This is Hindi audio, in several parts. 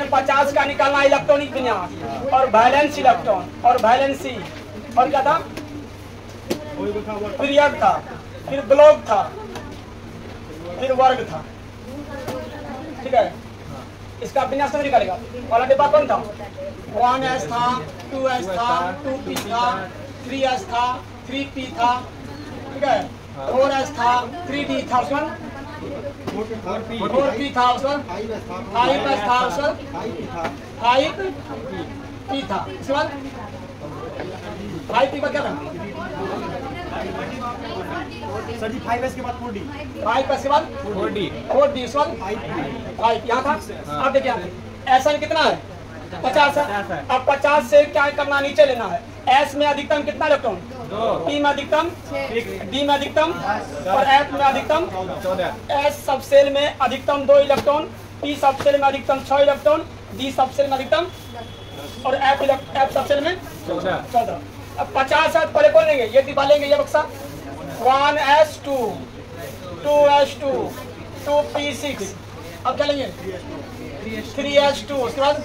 इसमें 50 का निकालना इलेक्ट्रॉनिक विन्यास और वैलेंस इलेक्ट्रॉन और वैलेंसी और क्या था, पीरियड था, फिर ब्लॉक था, फिर वर्ग था। ठीक है, इसका विन्यास नहीं निकालेगा। वाला डिब्बा कौन था, 1s था, 2s था, 2p था, 3s था, 3p था, ठीक है, 4s था, 3d था, उसमें 4p था, उसमें 5s था, उसमें 5p था, उसके बाद 5p का क्या था सर जी 5s के बाद 4d, 5s के बाद 4d, उसके बाद 5 यहाँ था। अब देखिए ऐसा कितना है 50 है। अब 50 से क्या करना, नीचे लेना है। S में अधिकतम कितना इलेक्ट्रॉन, P में अधिकतम, D में अधिकतम और F में अधिकतम 14। S सब सेल में अधिकतम 2 इलेक्ट्रॉन, P सब सेल में अधिकतम 6 इलेक्ट्रॉन, D सब सेल में अधिकतम और F सब सेल में 14। अब 50 है, पहले कौन लेंगे, ये डिब्बा लेंगे, ये बक्सा 1s2, 2s2, 2p6। अब क्या लेंगे 3s2, उसके बाद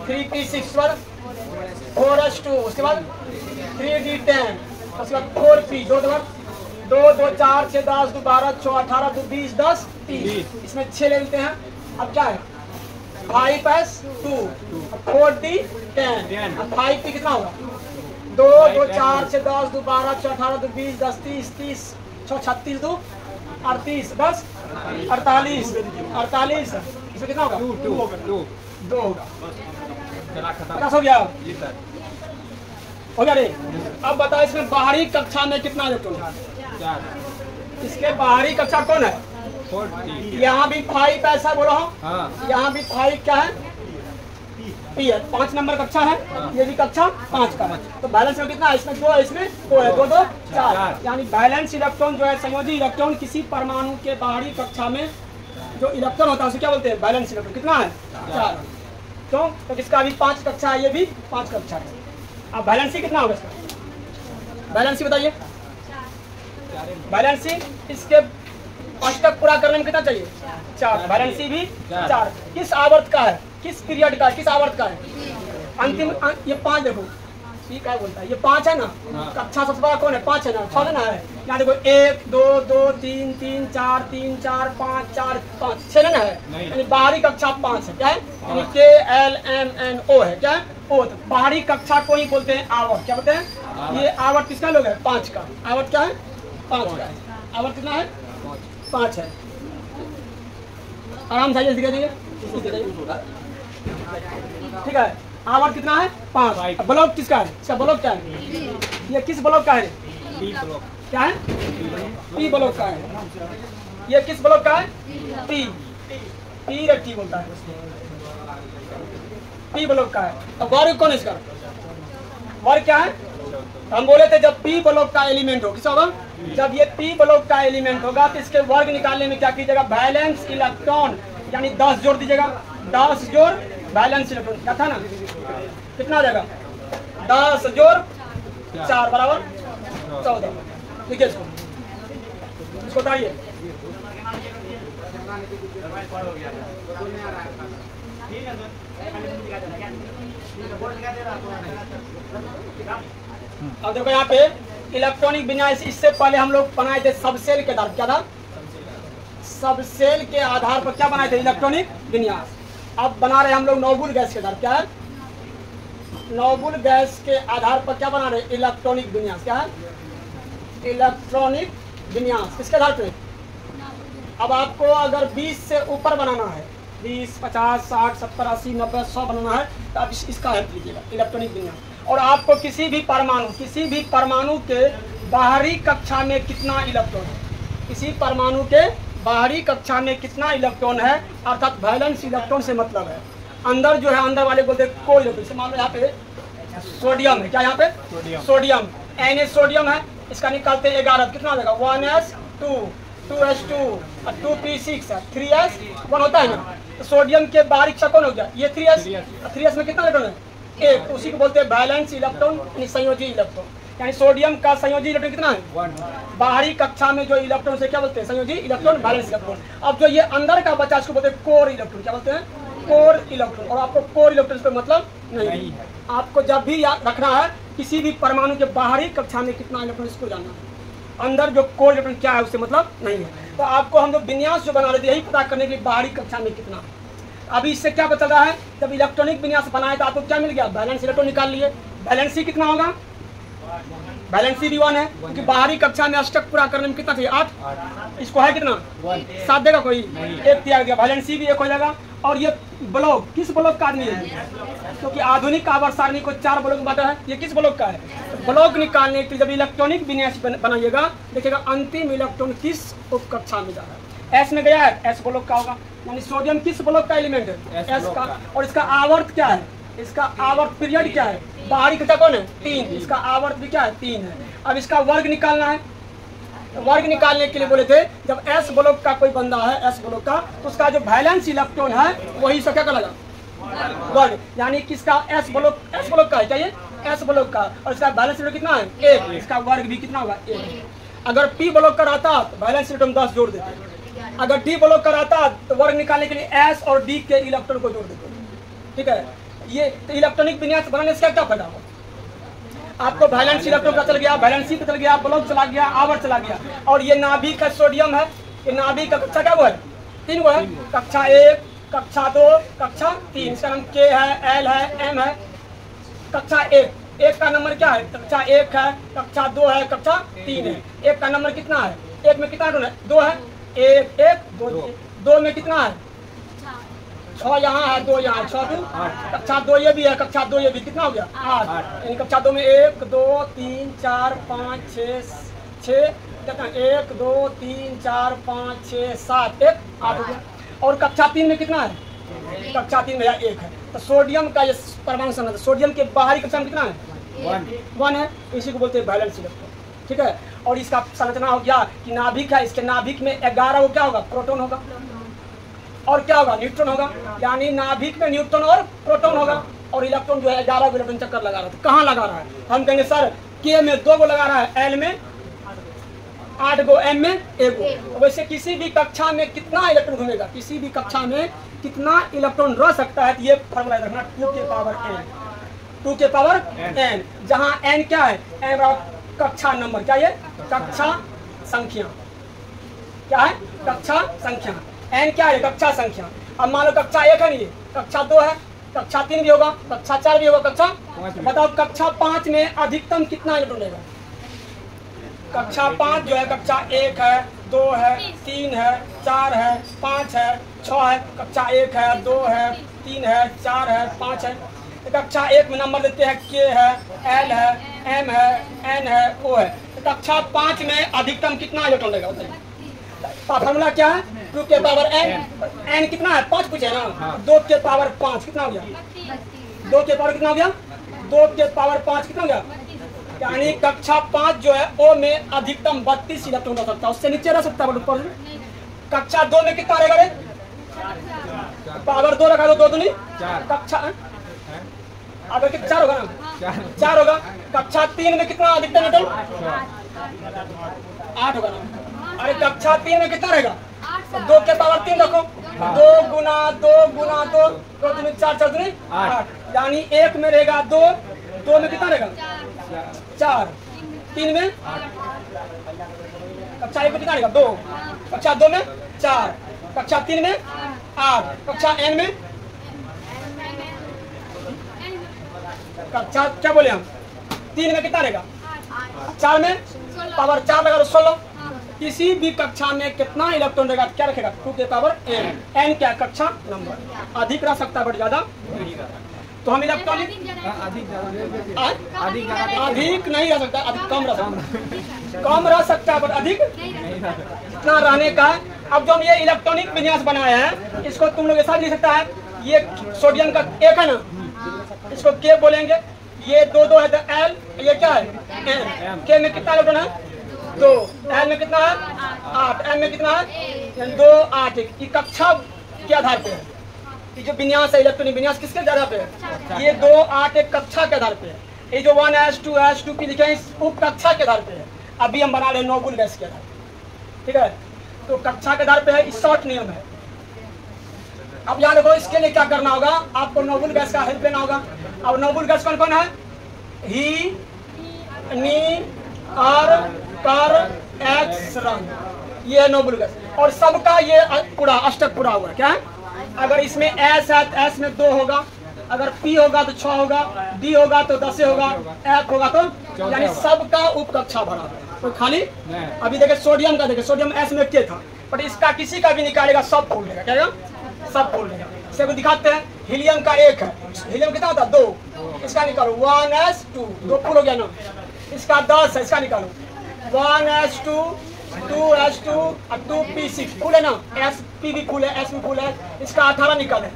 3p6, उसके बाद 4s2, उसके बाद 3d10, उसके बाद 4p, 2 2 4 6 10 2 12 6 18 2 20 10 30, इसमें 6 ले लेते हैं। अब क्या है 5s2, 4d10, 5p कितना होगा 2 2 4 6 10 2 12 6 18 2 20 10 30 30 6 36 2 38 10 48 इसमें कितना होगा 2 होगा। 50 हो गया, हो गया रे। अब बताओ इसमें बाहरी कक्षा में कितना इलेक्ट्रॉन है, इसके बाहरी कक्षा कौन है, यहाँ भी 5 ऐसा बोलो हाँ। यहाँ भी 5 क्या है, P है, 5 नंबर कक्षा है, ये भी कक्षा 5 का है। तो बैलेंस में कितना है, इसमें 2 है, इसमें 2 है, 2 2 4, यानी बैलेंस इलेक्ट्रॉन जो है संयोजी इलेक्ट्रॉन किसी परमाणु के बाहरी कक्षा में जो इलेक्ट्रॉन होता है उसे क्या बोलते हैं, बैलेंस इलेक्ट्रॉन। कितना है 4, क्यों, तो इसका भी 5 कक्षा है, ये भी 5 कक्षा है। अब बैलेंसी कितना होगा इसका, बैलेंसी बताइए, बैलेंसी इसके अष्टक पूरा करने में कितना चाहिए 4, बैलेंसी भी 4। किस आवर्त का है, किस पीरियड का है, किस आवर्त का है, अंतिम ये 5 देखो, ये क्या बोलता है, ये 5 है ना, कक्षा सबसे बड़ा कौन है 5 है ना, 6 लेना है। यहाँ देखो 1 2 2 3 3 4 3 4 5 4 5 6 लेना है, यानी बाहरी कक्षा 5 है, क्या है, यानी KLMNO है, क्या है ओ। तो बाहरी कक्षा को ही बोलते हैं आवर्त, क्या बोलते हैं, ये आवर्त किसका लोग है 5 का, आवर्त क्या है 5 का है, आवर्त कितना है 5 है। आराम से दिखा दीजिए, ठीक है, आवर्त कितना है 5। ब्लॉक किसका है, इसका ब्लॉक क्या है, ये किस ब्लॉक का है, क्या है P ब्लॉक का है, ये किस ब्लॉक का है P रखी बोलता है, P ब्लॉक का है। अब वर्ग कौन है इसका, वर्ग क्या है, हम बोले थे जब P ब्लॉक का एलिमेंट हो, किसा होगा, जब ये P ब्लॉक का एलिमेंट होगा तो इसके वर्ग निकालने में क्या कीजिएगा, बैलेंस इलेक्ट्रॉन यानी 10 जोड़ दीजिएगा, 10 जोड़ बैलेंस इलेक्ट्रॉन, क्या था ना, कितना हो जाएगा 10 जोड़ 4 बराबर 14। देखिए इसको बताइए, अब देखो यहाँ पे इलेक्ट्रॉनिक विन्यास, इससे पहले हम लोग बनाए थे सबसेल के आधार, क्या था, सबसेल के आधार पर क्या बनाए थे इलेक्ट्रॉनिक विन्यास। अब बना रहे हम लोग नोबुल गैस के आधार, क्या है, नोबुल गैस के आधार पर क्या बना रहे इलेक्ट्रॉनिक विन्यास, क्या है इलेक्ट्रॉनिक विन्यास, किसके आधार पे। अब आपको अगर 20 से ऊपर बनाना है, 20 50 60 70 80 90 100 बनाना है तो आप इसका हेल्प लीजिएगा इलेक्ट्रॉनिक विन्यास। और आपको किसी भी परमाणु के बाहरी कक्षा में कितना इलेक्ट्रॉन है, किसी परमाणु के बाहरी कक्षा में कितना इलेक्ट्रॉन है, अर्थात वैलेंस इलेक्ट्रॉन से मतलब है अंदर जो है, अंदर वाले बोलते हैं कोई इलेक्ट्रॉन। मान लो यहाँ पे सोडियम है, क्या यहाँ पे सोडियम Na सोडियम है, इसका निकालते हैं 11, कितना हो जाएगा 1s2 2s2 और 2p6 है, 3s1 होता है ना। तो सोडियम के बाहरी कक्षा कौन हो गया, ये 3s में कितना इलेक्ट्रॉन है 1, तो उसी को बोलते हैं बैलेंस इलेक्ट्रॉन यानी संयोजी इलेक्ट्रॉन। यानी सोडियम का संयोजी इलेक्ट्रॉन कितना है? 1। बाहरी कक्षा में जो इलेक्ट्रॉन से क्या बोलते हैं? संयोजी इलेक्ट्रॉन, वैलेंस इलेक्ट्रॉन। अब जो ये अंदर का बचा इसको बोलते हैं कोर इलेक्ट्रॉन। क्या बोलते हैं? Core electron. और आपको कोर इलेक्ट्रॉन पे मतलब नहीं है। आपको जब भी याद रखना है किसी भी परमाणु के बाहरी कक्षा में कितना इलेक्ट्रॉन, इसको जानना है। अंदर जो कोर इलेक्ट्रॉन क्या है उससे मतलब नहीं है। तो आपको हम लोग विन्यास जो बना रहे थे यही पता करने के लिए बाहरी कक्षा में कितना है। अभी इससे क्या पता रहा है? जब इलेक्ट्रॉनिक विन्यास बनाया तो आपको क्या मिल गया? बैलेंस इलेक्ट्रॉन निकाल लिए। बैलेंसी कितना होगा? बैलेंसी भी 1 है, क्योंकि बाहरी कक्षा में अष्टक पूरा करने में कितना चाहिए? 8। इसको है कितना? 7 देगा कोई? 1 त्याग दिया। बैलेंसी भी 1 हो जाएगा। और ये ब्लॉक किस ब्लॉक का आदमी है? क्योंकि आधुनिक आवर्त सारणी को 4 ब्लॉक में बांटा है। ये किस ब्लॉक का है? तो ब्लॉक निकालने के लिए जब इलेक्ट्रॉनिक विन्यास बनाइएगा देखिएगा अंतिम इलेक्ट्रॉन किस उप कक्षा में जा रहा है। एस में गया है, एस ब्लॉक का होगा। यानी सोडियम किस ब्लॉक का एलिमेंट है? एस का। और इसका आवर्त क्या है? इसका आवर्त पीरियड क्या है? बाहरी कक्षा कौन है? 3। इसका आवर्त भी क्या है? 3 है। अब इसका वर्ग निकालना है। वर्ग निकालने के लिए बोले थे जब एस ब्लॉक का कोई बंदा है, एस ब्लॉक का, तो उसका जो वैलेंस इलेक्ट्रॉन है वही इसका क्या कहलाएगा? वर्ग। यानी किसका? एस ब्लॉक का है। क्या ये? एस ब्लॉक का। और इसका वैलेंस इलेक्ट्रॉन कितना है? 1। इसका वर्ग भी कितना होगा? 1। अगर पी ब्लॉक का रहता तो वैलेंस इलेक्ट्रॉन 10 जोड़ देते। अगर डी ब्लॉक का रहता तो वर्ग निकालने के लिए एस और डी के इलेक्ट्रॉन को जोड़ देते। ठीक है। ये तो इलेक्ट्रॉनिक विन्यास बनाने से क्या फायदा होगा? आपको वैलेंस इलेक्ट्रॉन का चल गया, वैलेंसी का चल गया, ब्लॉक चला गया, आवर्त चला गया। और ये नाभिक का सोडियम है। ये नाभिक का कक्षा क्या वो है? 3 वो है। कक्षा 1, कक्षा 2, कक्षा 3। इसका नाम के है, एल है, एम है। कक्षा 1 का नंबर क्या है? कक्षा 1 है, कक्षा 2 है, कक्षा 3 है। 1 का नंबर कितना है? 1 में कितना है? 2 है। 1 1 2 2 में कितना है? 6 यहाँ है, 2 यहाँ है, 6 2 कक्षा 2 ये भी है, कक्षा 2 ये भी। कितना हो गया? 8। यानी कक्षा 2 में 1 2 3 4 5 6 कितना? 1 2 3 4 5 6 7 1 8 हो गया। और कक्षा 3 में कितना है? कक्षा 3 में 1 है। तो सोडियम का ये परमाणु संरचना, सोडियम के बाहरी कक्षा में कितना है? 1 है। इसी को बोलते हैं वैलेंस इलेक्ट्रॉन। ठीक है। और इसका संरचना हो गया कि नाभिक है, इसके नाभिक में 11 वो क्या होगा? प्रोटॉन होगा। और क्या होगा? न्यूट्रॉन होगा। यानी नाभिक में न्यूट्रॉन और प्रोटॉन होगा। और इलेक्ट्रॉन जो है 11 इलेक्ट्रॉन चक्कर लगा रहा है। कहाँ लगा रहा है? हम कहेंगे सर के में 2 गो लगा रहा है, एल में 8 गो, एम में 1 गो। वैसे किसी भी कक्षा में कितना इलेक्ट्रॉन घूमेगा? किसी भी कक्षा में कितना इलेक्ट्रॉन रह सकता है? तो ये फॉर्मूला रखना 2 के पावर n। 2 के पावर n, जहाँ n क्या है? n कक्षा नंबर। क्या ये? कक्षा संख्या। क्या है? कक्षा संख्या। n क्या है? कक्षा संख्या। अब मान लो कक्षा 1 है, नहीं कक्षा 2 है, कक्षा 3 भी होगा, कक्षा 4 भी होगा, कक्षा 5। बताओ कक्षा 5 में अधिकतम कितना इलेक्ट्रॉन रहेगा? कक्षा 5 जो है कक्षा 1 है, 2 है, 3 है, 4 है, 5 है, 6 है। कक्षा 1 है, 2 है, 3 है, 4 है, 5 है। कक्षा 1 में नंबर देते हैं के है, एल है, एम है, एन है, ओ है। कक्षा 5 में अधिकतम कितना इलेक्ट्रॉन रहेगा? बताइए। फॉर्मूला क्या है? 2 के पावर n। n कितना है? 5 पूछे ना। 2 के पावर 5 कितना हो गया? 2 के पावर कितना हो गया? 2 के पावर 5 कितना हो गया? यानी कक्षा 5 जो है ओ में अधिकतम 32 इलेक्ट्रॉन रह सकता है, उससे नीचे रह सकता है ऊपर। कक्षा 2 में कितना रहेगा रे? पावर 2 रखा तो 2 दूनी 4। कक्षा अगर कितना 4 होगा ना? 4 होगा। कक्षा 3 में कितना अधिकतम इलेक्ट्रॉन? 8 होगा ना। अरे कक्षा 3 में कितना रहेगा? 2 के पावर 3 रखो। 2 गुना 2 गुना 2 2 दूनी 4 4 दूनी 8। यानी 1 में रहेगा 2, 2 में कितना रहेगा? 4, 3 में कक्षा 1 में कितना रहेगा? 2, कक्षा 2 में 4, कक्षा 3 में 8, कक्षा n में कक्षा क्या बोले हम? 3 में कितना रहेगा? 4 में पावर 4 लगा तो 16। किसी भी कक्षा में कितना इलेक्ट्रॉन रहेगा? क्या रखेगा? 2 के पावर n। n क्या? कक्षा नंबर। अधिक रह सकता है बट ज्यादा नहीं रहता। तो हम इलेक्ट्रॉनिक अधिक नहीं रह सकता, अधिक कम रह सकता, कम रह सकता है बट अधिक जितना रहने का। अब जो हम ये इलेक्ट्रॉनिक विन्यास बनाए हैं इसको तुम लोग ऐसा लिख सकता है। ये सोडियम का 1 है ना, इसको के बोलेंगे। ये 2 2 है तो एल, ये क्या है? एम। के में कितना इलेक्ट्रॉन है? 2। एल में कितना है? 8। एम में कितना है? 2 8। ये कक्षा के आधार पे है। ये जो विन्यास है इलेक्ट्रॉनिक विन्यास किसके आधार पे है? ये 2 8 एक कक्षा के आधार पे है। ये जो 1s 2s 2p लिखे हैं इस उप कक्षा के आधार पे है। अभी हम बना रहे हैं नोबुल गैस के आधार पे, ठीक है। तो कक्षा के आधार पे है, इस शॉर्ट नियम है। अब यहाँ देखो, इसके लिए क्या करना होगा, आपको नोबुल गैस का हेल्प लेना होगा। अब नोबुल गैस कौन कौन है? ही, नी, अर, कर, एक्स, रंग, ये है नोबुल गैस। और सबका ये पूरा अष्टक पूरा हुआ क्या है? अगर इसमें एस है तो एस में 2 होगा, अगर पी होगा तो 6 होगा, डी होगा तो 10 होगा, एफ होगा तो, यानी सबका उप कक्षा भरा है। तो खाली अभी देखे सोडियम का, देखे सोडियम एस में के था, बट इसका किसी का भी निकालेगा सब खोल देगा, क्या सब खोल देगा। इसे को दिखाते हैं। हीलियम का 1 है, हीलियम कितना होता है? 2, इसका निकालो 1s2, 2 फुल हो गया ना। इसका 10 है, इसका निकालो 1s2, 2s2 और 2p6 फुल है ना, sp भी फुल है, s भी फुल है। इसका 18 निकाले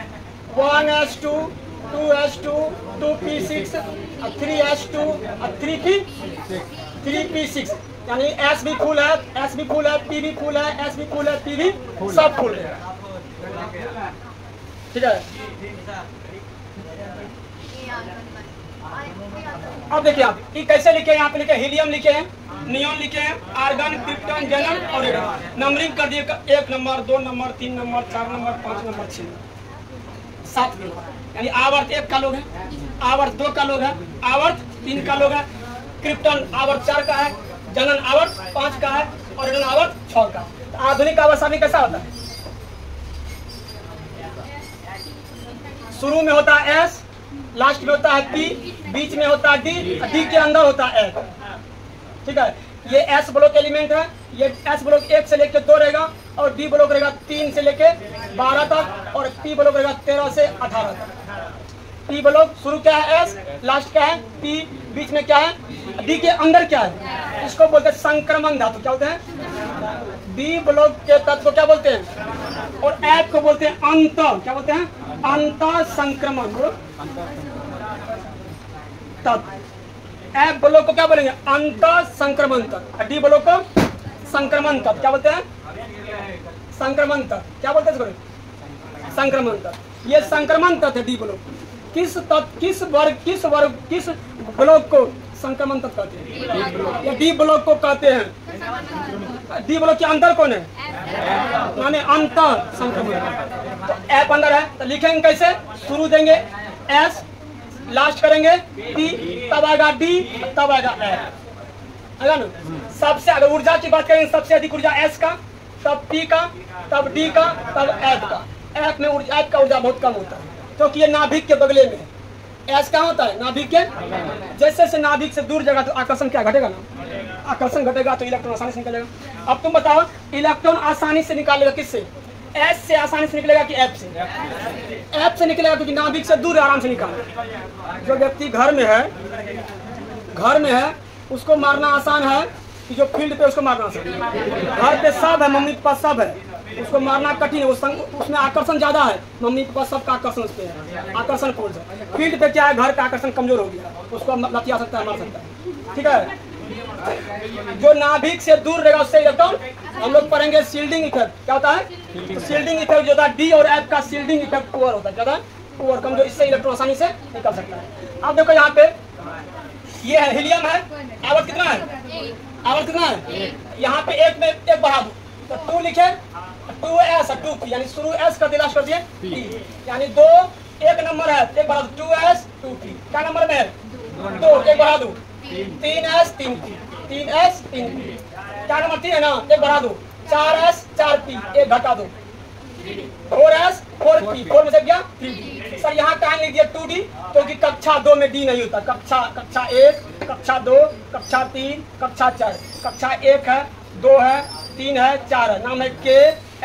1s2, 2s2, 2p6 और 3s2 और 3p6, यानी s भी फुल है, s भी फुल है, p भी फुल है, s भी फुल है, p भी सब फुल है, ठीक है। अब देखिए आप ये कैसे लिखे हैं, यहाँ पे लिखे हीलियम लिखे हैं, नियॉन लिखे हैं, आर्गन, क्रिप्टन, जेनन और नंबरिंग कर दिए 1 number, 2 number, 3 number, 4 number, 5 number, 6 number, 7 number. यानी आवर्त 1 का लोग है, आवर्त 2 का लोग है, आवर्त 3 का लोग है, क्रिप्टन आवर्त 4 का है, जनन आवर्त 5 का है और रेडन आवर्त 6 का। तो आधुनिक आवर्त कैसा होता है? शुरू में होता है S, लास्ट में होता है P, बीच में होता है D, D के अंदर होता है F, ठीक है। ये S ब्लॉक एलिमेंट है, ये S ब्लॉक 1 से लेकर 2 रहेगा और D ब्लॉक रहेगा 3 से लेकर 12 तक और P ब्लॉक रहेगा 13 से 18 तक। P ब्लॉक शुरू क्या है S, लास्ट क्या है P, बीच में क्या है D के अंदर क्या है, इसको बोलते हैं संक्रमण धातु। क्या बोलते हैं? D ब्लॉक के तत्व को क्या बोलते हैं? और F को बोलते हैं अंत, क्या बोलते हैं? अंत संक्रमण तत्व। F ब्लॉक को क्या बोलेंगे? अंत संक्रमण तत्व। D ब्लॉक को संक्रमण तत्व क्या बोलते हैं? संक्रमण तत्व क्या बोलते हैं? संक्रमण तत्व। ये संक्रमण तत्व है D ब्लॉक। किस तत्व, किस वर्ग, किस ब्लॉक को संक्रमण तत्व कहते हैं? या D ब्लॉक को कहते हैं। D ब्लॉक के अंदर कौन है? माने अंत संक्रमण। तो F अंदर है तो लिखेंगे कैसे? शुरू देंगे S, लास्ट करेंगे P, तब आएगा D, तब आएगा F, है ना। सबसे अगर ऊर्जा की बात करें, सबसे अधिक ऊर्जा S का, तब P का, तब D का, तब F का। F में F का ऊर्जा बहुत कम होता है क्योंकि ये नाभिक के बगले में है। S कहाँ होता है? नाभिक के। जैसे जैसे नाभिक से दूर जाएगा तो आकर्षण क्या घटेगा ना, आकर्षण घटेगा तो इलेक्ट्रॉन आसानी से निकलेगा। अब तुम बताओ इलेक्ट्रॉन आसानी से निकालेगा किससे? S से आसानी से निकलेगा कि F से? F से निकलेगा क्योंकि नाभिक से दूर आराम से निकालेगा। जो व्यक्ति घर में है उसको मारना आसान है कि जो फील्ड पे उसको मारना आसान है। घर पे सब है, मम्मी पापा सब है, उसको मारना कठिन है, उसमें आकर्षण ज्यादा है, मम्मी पापा सबका आकर्षण उस पे है, आकर्षण फोर्स है। फील्ड पे क्या है, घर का आकर्षण कमजोर हो गया, उसको लतिया सकता है, मार सकता है, ठीक है। जो नाभिक से दूर रहेगा उससे इलेक्ट्रॉन हम लोग पढ़ेंगे शील्डिंग इफेक्ट। क्या होता है? तो शील्डिंग इफेक्ट जो होता है D और F का शील्डिंग इफेक्ट पुअर होता है, क्या होता है? पुअर, कमजोर, इससे इलेक्ट्रॉन आसानी से निकल सकता है। अब देखो यहाँ पे ये है हीलियम है, आवर्त कितना है? आवर्त कितना है? यहाँ पे 1 में 1 बढ़ा दो तो 2 लिखे, 2s 2p, यानी शुरू s कर दिया, लास्ट कर दिए p, यानी 2 1 नंबर है, 1 बढ़ा दो 2s 2p। क्या नंबर में है? 2, 1 बढ़ा दो 3s 3p, 3s 3p। क्या नंबर 3 है ना, 1 बढ़ा दो 4s 4p, 1 घटा दो 4s 4p, 4 में से गया 3p। सर यहाँ टाइम लिख दिया 2d क्योंकि कक्षा 2 में D नहीं होता। कक्षा 1, कक्षा 2, कक्षा 3, कक्षा 4। कक्षा 1 है, 2 है, 3 है, 4 है, नाम है K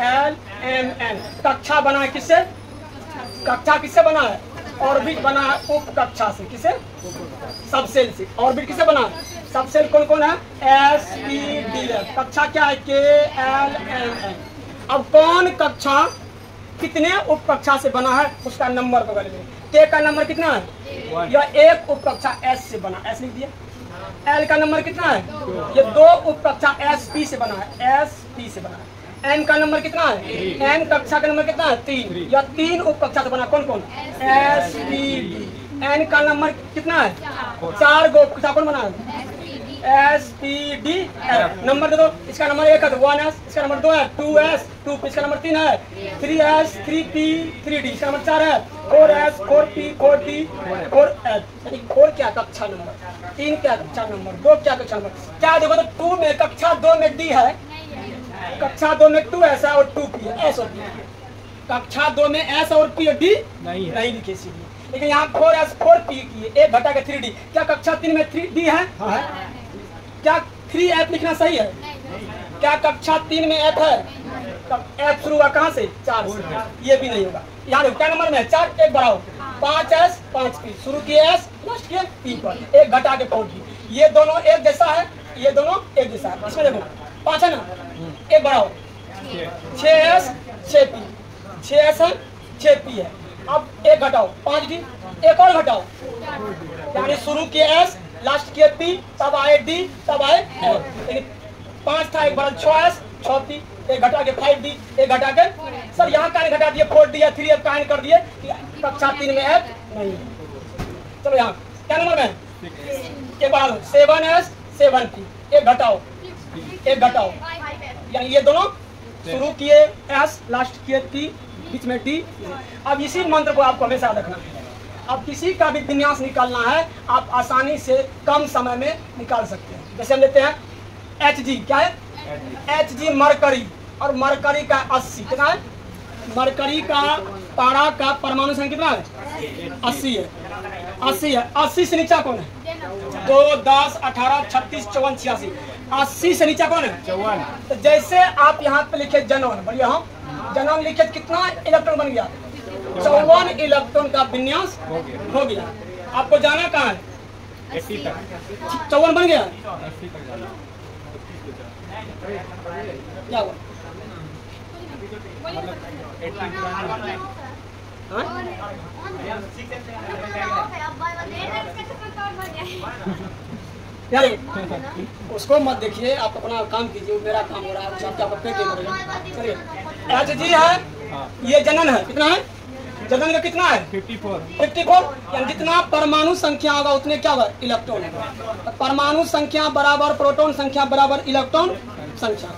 L M N। कक्षा बना है किससे? कक्षा किससे बना है? ऑर्बिट बना है उप कक्षा से। किसे? सबसेल से। ऑर्बिट किसे बना है? सबसेल कौन कौन है? S P D F। कक्षा क्या है? K L M N। अब कौन कक्षा कितने उप कक्षा से बना है उसका नंबर बगल में। K का नंबर कितना है? यह 1 उप कक्षा S से बना, S लिख दिया। L का नंबर कितना है? ये 2 उप कक्षा S P से बना है, S P से बना है। M का नंबर कितना है? M कक्षा का नंबर कितना है? 3। या 3 उप कक्षा से बना, कौन कौन? S P D। एन का नंबर कितना है 4 गो कौन बना है SPD नंबर दे दो। इसका नंबर 1 है तो 1S, इसका नंबर 2 है 2S 2, इसका नंबर 3 है 3S 3P 3D, इसका नंबर 4 है 4S 4P 4D 4S। यानी 4 क्या कक्षा नंबर, 3 क्या कक्षा नंबर, 2 क्या कक्षा नंबर। क्या देखो तो 2 में कक्षा 2 में D है, कक्षा 2 में 2S है और 2P है, S और P। कक्षा 2 में S और P और D नहीं लिखे इसीलिए, लेकिन यहाँ 4S 4P की 1 घटा के 3D। क्या कक्षा 3 में 3D है? हाँ है। क्या 3F लिखना सही है? क्या कक्षा 3 में F है? F शुरू हुआ कहाँ से 4 से, ये भी नहीं होगा। यहाँ देखो क्या नंबर में है 4, 1 बढ़ाओ 5S 5P, शुरू किए S लास्ट किए P पर, 1 घटा के 4D। ये दोनों एक जैसा है, ये दोनों एक जैसा है। इसमें देखो 5 है ना, 1 बढ़ाओ 6S 6P, 6S है 6P है। अब 1 घटाओ 5D, 1 और घटाओ, यानी शुरू किए S लास्ट किए P, तब आए D, तब आए F। यानी 5 था, 1 बढ़ा 6S 6P, 1 घटा के 5D, 1 घटा के सर यहाँ का घटा दिए 4D या 3F का कर दिए, कक्षा 3 में F नहीं। चलो यहाँ क्या नंबर में 1 बढ़ा दो 7S 7P, 1 घटाओ 1 घटाओ, यानी ये दोनों शुरू किए S लास्ट किए P, बीच में D। अब इसी मंत्र को आपको हमेशा रखना है। अब किसी का भी विन्यास निकालना है आप आसानी से कम समय में निकाल सकते हैं। जैसे हम लेते हैं Hg, क्या है Hg मरकरी, और मरकरी का 80 कितना है, मरकरी का पारा का परमाणु संख्या कितना है 80 है, 80 है। 80 से नीचा कौन है 2 10 18 36 54 86, 80 से नीचा कौन है 54। तो जैसे आप यहाँ पे लिखे जनन, बढ़िया हम जनन लिखे कितना इलेक्ट्रॉन बन गया 54 इलेक्ट्रॉन का विन्यास हो गया। आपको जाना कहाँ है 80 तक, 54 बन गया, 80 तक क्या हुआ यार उसको मत देखिए, आप अपना काम कीजिए, मेरा काम हो रहा है, चलिए Hg है, ये जनन है कितना है, जनन का कितना है 54, यानी जितना परमाणु संख्या होगा उतने क्या होगा इलेक्ट्रॉन होगा। परमाणु संख्या बराबर प्रोटॉन संख्या बराबर इलेक्ट्रॉन संख्या।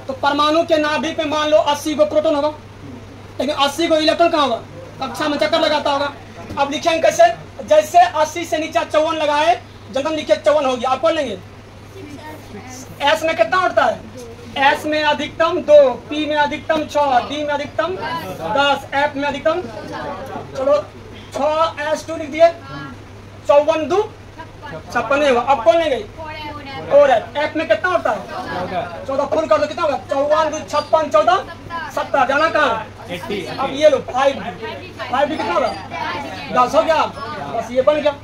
तो परमाणु के नाभिक में मान लो 80 गो प्रोटॉन होगा, लेकिन 80 गो इलेक्ट्रॉन कहाँ होगा, कक्षा में चक्कर लगाता होगा। अब लिखेंगे कैसे, जैसे 80 से नीचे 54 लगाए, जनन लिखे 54 हो गया। आप बोल लेंगे S में कितना उठता है, S में अधिकतम 2, P में अधिकतम 6, D में अधिकतम 10, F में अधिकतम, चलो 6S2 लिख दिए, 54 2 56 होगा। अब कौन लेंगे और F में कितना होता है 14, फुल कर दो कितना होगा 54 2 56 14 70, जाना कहाँ है। अब ये लो 5D कितना होगा 10 हो गया, बस ये बन गया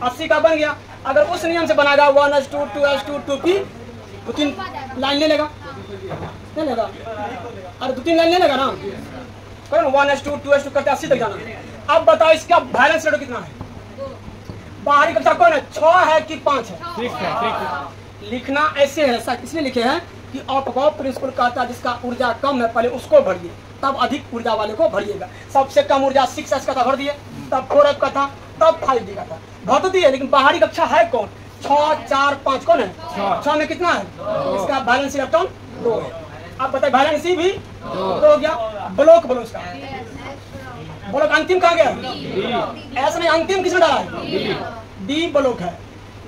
80 का बन गया। अगर उस नियम से बनाएगा 1S2 2S2 2P, 2-3 लाइन ले लेगा, नहीं लेगा, अरे 2-3 लाइन ले लेगा ना, करो 1S2 2S2 करते 80 तक जाना। अब बताओ इसका बैलेंस रेट कितना है, बाहरी कक्षा कौन है 6 है कि 5 है। लिखना ऐसे है, ऐसा इसलिए लिखे हैं कि अपवाह प्रिंसिपल कहता है जिसका ऊर्जा कम है पहले उसको भरिए, तब अधिक ऊर्जा वाले को भरिएगा। सबसे कम ऊर्जा 6S का था, भर दिए, तब 4F का था, तब 5D का था, भर तो दिए। लेकिन बाहरी कक्षा है कौन 6 4 5 कौन है 6 में कितना है, इसका बैलेंस इलेक्ट्रॉन 2 है। आप बताइए बैलेंस भी 2 हो गया। ब्लॉक बोलो उसका, ब्लॉक अंतिम कहाँ गया, ऐसा नहीं अंतिम किसमें डाला है D ब्लॉक है।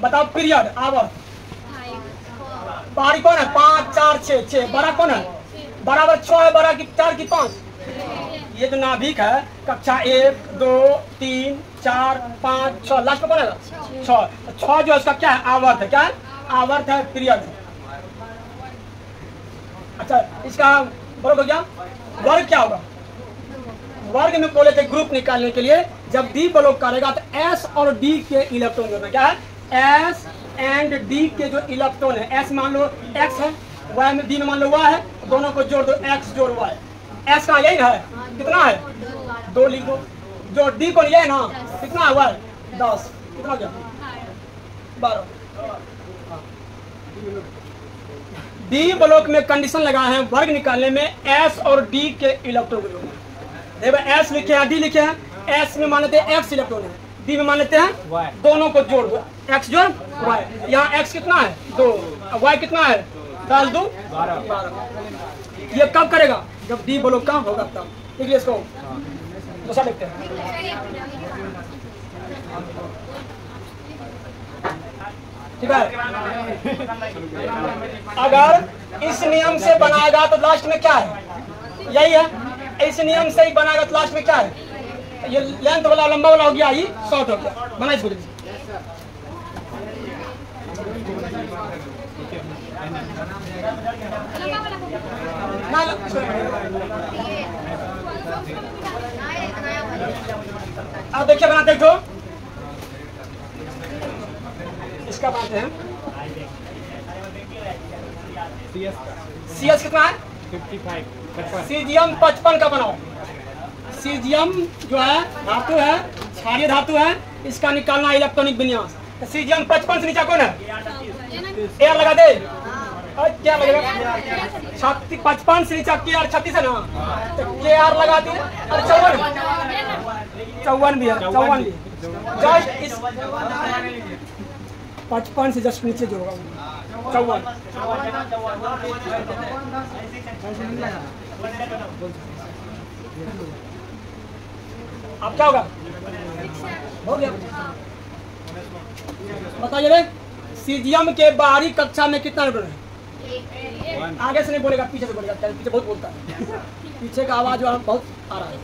बताओ पीरियड आवर्त, बाहरी कौन है 5 4 6 6, बड़ा कौन है बराबर 6 है, बड़ा की 4 की 5। ये जो नाभिक है कक्षा 1 2 3 4 5 6, लास्ट में कौन है 6 जो है उसका क्या है आवर्त है, क्या है आवर्त है, पीरियड है। अच्छा इसका वर्ग हो गया, वर्ग क्या होगा, वर्ग में बोले थे ग्रुप निकालने के लिए जब D ब्लॉक करेगा तो S और D के इलेक्ट्रॉन जोड़ना, क्या है S एंड D के जो इलेक्ट्रॉन है, S मान लो X है, Y में D में मान लो Y है, दोनों को जोड़ दो X जोड़ Y, S का यही है कितना है 2 लिख दो, जो D को ये है ना कितना है Y 10, कितना क्या 12। D ब्लॉक में कंडीशन लगाए हैं वर्ग निकालने में S और D के इलेक्ट्रॉन को जोड़ना। देखो S लिखे हैं D लिखे हैं, S में मान लेते हैं X इलेक्ट्रॉन है, डी में मान लेते हैं Y। दोनों को जोड़ दो, x जोड़ y। यहाँ x कितना है 2, y कितना है 10 2 12। ये कब करेगा जब डी ब्लॉक का होगा तब। ठीक है, इसको दूसरा देखते हैं। ठीक है, अगर इस नियम से बनाएगा तो लास्ट में क्या है, यही है। इस नियम से ही बनाएगा तो लास्ट में क्या है, ये लेंथ वाला लंबा वाला हो गया, ये शॉर्ट हो गया। बना इसको जल्दी। अब देखिए बनाते हैं, तो इसका बनाते हैं। CS कितना है 55 सीजियम 55 का बनाओ। सीजियम जो है धातु है, क्षारीय धातु है, इसका निकालना इलेक्ट्रॉनिक विन्यास। तो सीजियम 55 से नीचे कौन है, एयर लगा दे। और क्या लगेगा 55 से नीचे के आर 36 है ना, तो के आर लगा दे। और 54 भी है, 54 भी जस्ट इस 55 से जस्ट नीचे जो होगा 54। अब क्या होगा, हो गया। बताइए रे, सीजियम के बाहरी कक्षा में कितना न्यूट्रॉन है? आगे से नहीं बोलेगा, पीछे से बोलेगा, पीछे बहुत बोलता है। पीछे का आवाज बहुत आ रहा है,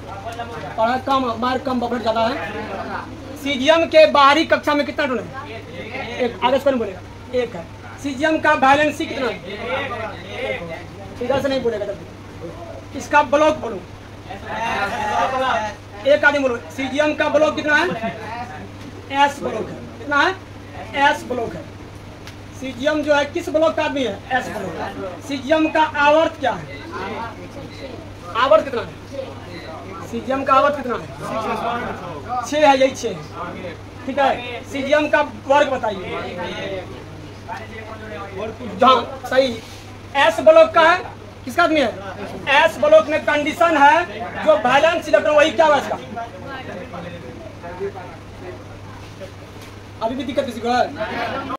पढ़ा कम, मार कम, बबलट ज्यादा है। सीजियम के बाहरी कक्षा में कितना न्यूट्रॉन है? एक। आगे से नहीं बोलेगा, एक है। सीजियम का वैलेंसी कितना है? इधर से नहीं बोलेगा जब। इसका ब्लॉक बोलो, एक आदमी बोलो। सीजियम का ब्लॉक कितना है? एस ब्लॉक है। कितना है? एस ब्लॉक है। सीजियम जो है किस ब्लॉक का आदमी है? S block. सीजियम का आवर्त क्या है? आवर्त कितना है? सीजियम का आवर्त कितना है? 6 है, यही 6 है। ठीक है, सीजियम का वर्ग बताइए। जहाँ सही एस ब्लॉक का है, किसका आदमी है? एस ब्लॉक में कंडीशन है जो बैलेंस इलेक्ट्रॉन, वही क्या है इसका? अभी भी दिक्कत किसी को है?